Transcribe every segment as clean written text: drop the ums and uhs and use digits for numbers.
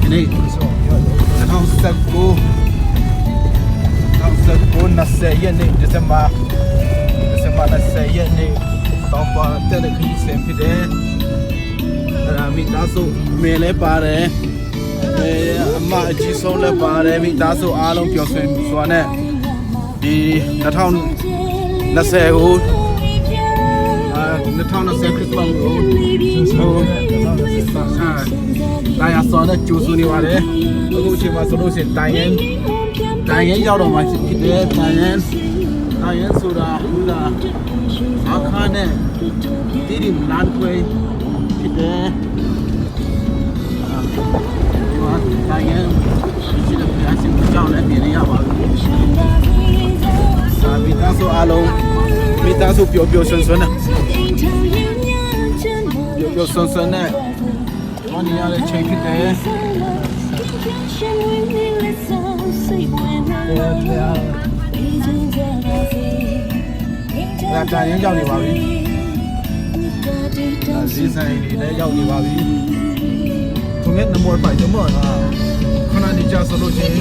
ဒီနေ့2019 20ရက်နေ့ဒီဇင်ဘာ20ရက်နေ့တော့ပါတဲ့ခရီးစဉ်ဖြစ်တယ်အဲ့ဒါမိသားစုမေလည်းပါတယ်အမအကြီးဆုံးလည်းပါတယ်မိသားစုအားလုံးပျော်ရွှင်စွာနဲ့ဒီ2020ကို2020ခရစ်စမတ်ကိုဒါရဆောနဲ့ကျိုးစုနေပါတယ်အခုအချိန်မှာဆိုလို့ရှိရင်တိုင်ရင်ရောက်တော့မှဖြစ်တယ်တိုင်ရင်ဆိုတာဟုတ်လားအခါနဲ့ဒီလမ်းခွေဖြစ်တယ်ဒီမှာတိုင်ရင်ရှိတဲ့ပြဿနာကြောင့်လည်းပြင်ရပါဘူးမိသားစုအားလုံးမိသားစုပျော်ပျော်ရွှင်ရွှင်နဲ့ပျော်ပျော်ရွှင်ရွှင်နဲ့ဘာနေရလဲချိန်ဖြစ်တယ်ဒါတိုင်ရင်ကြောက်နေပါပြီဈေးဆိုင်တွေလည်းရောက်နေပါပြီသူနဲ့နမောပိုင်တော့မလားခဏနေကြဆိုလို့ချင်း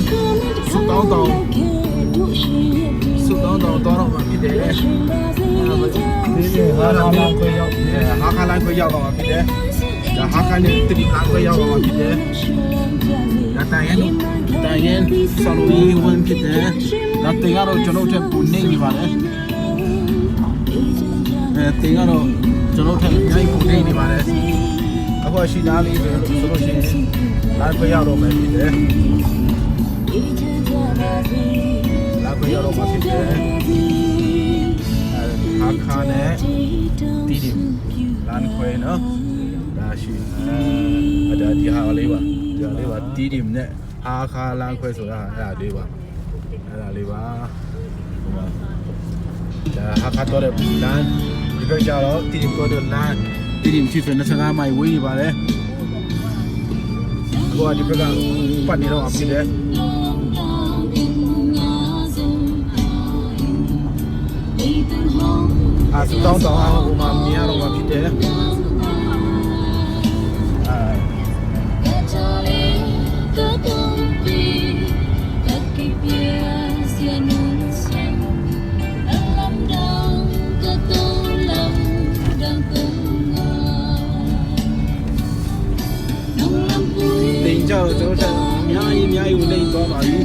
စုတောင်းတော့တော့မှဖြစ်တယ်ဒီဟာလာခွေရောက်ဟာခါလိုက်ခွေရောက်တော့မှဖြစ်တယ်ဒါဟာခါနဲ့တိလာခွေရောက်တော့မှဖြစ်တယ်ဒါတိုင်ရင်ဆလိုရီဝင်ဖြစ်တယ်ဒါတင်ကတော့ကျွန်တော်ထက်ပူနေနေပါလေတင်ကတော့ကျွန်တော်ထက်အများကြီးပူနေနေပါလေအခုရှိသားလေးဆိုလို့ရှိရင်လာခွေရောက်တော့မှဖြစ်တယ်လာခွေရောက်တော့မှဖြစ်တယ်အခါနဲ့တီးတယ်လမ်းခွဲနော်ဒါရှိဒါဒီဟာလေးပါတီးတယ်နဲ့အခါလမ်းခွဲဆိုတာအဲ့ဒါလေးပါဒါအခါတော့လမ်းဒီဘက်ကျတော့တီးတယ်တော့လမ်းတီးတယ်ဖြစ်နေ25မိုင်ဝေးနေပါလေကိုကဒီဘက်ကပတ်နေတော့အဖြစ်တယ်အစတောင်းတော့ဟိုမှာမြင်ရတော့မှဖြစ်တယ်တင်ကြောက်ကျွန်တော်အများကြီးဝင်နေတော့ပါပြီ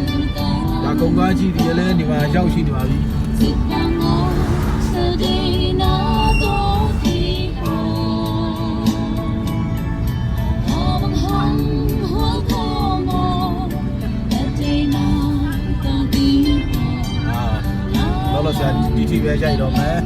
ဒါကုန်းကားကြီးတွေလည်းဒီမှာရောက်ရှိနေပါပြီလောလောဆယ်ဒီ TV ပဲရိုက်တော့မယ်